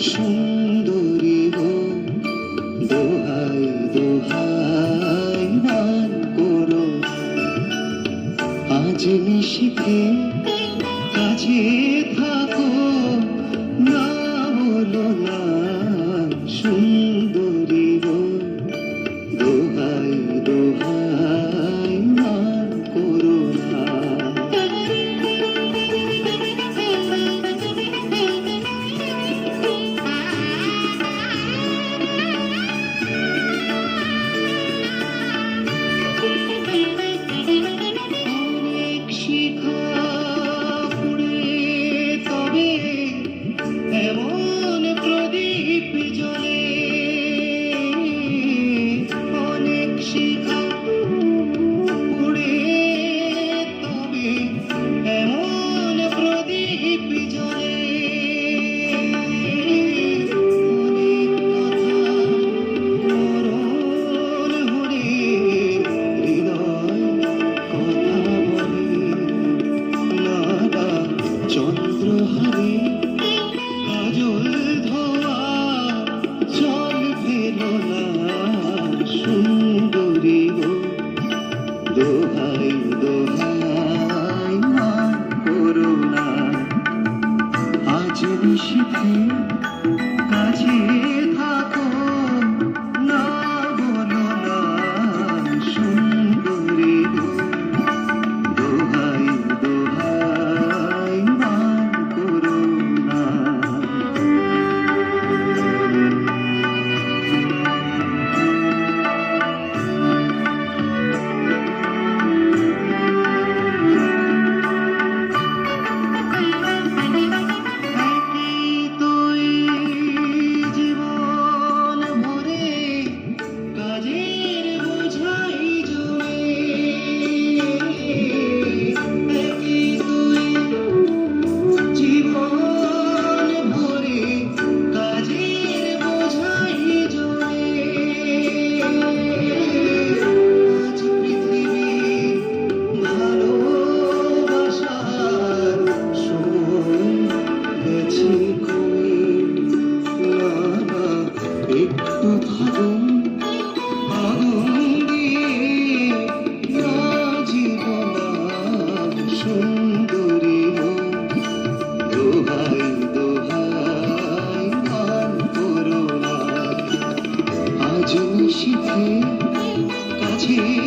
সুন্দরী গো দোহাই দোহাই মান করো আজ নিশিতে কাছে থাকো না বলো না সুন্দরী গো দোহাই দোহাই মান করো না এমন প্রদীপ জ্বলে অনেক শিখা পুড়ে তবে এমন প্রদীপ জ্বলে অনেক কথা মরণ হরে হৃদয় কথা বলে নাদা চন্দ্রহারে কাজল ধোয়া জল ফেলো না সুন্দরী গো দোহাই দোহাই মান করো না আজ নিশিতে কাছে থাকো না বলো না সুন্দরী গো দোহাই দোহাই মান করো না একটু ভাবুন আগুন দিয়ে না জীবন সুন্দরী দোহাই দোহাই মান করো না আজ নিশিতে কাছে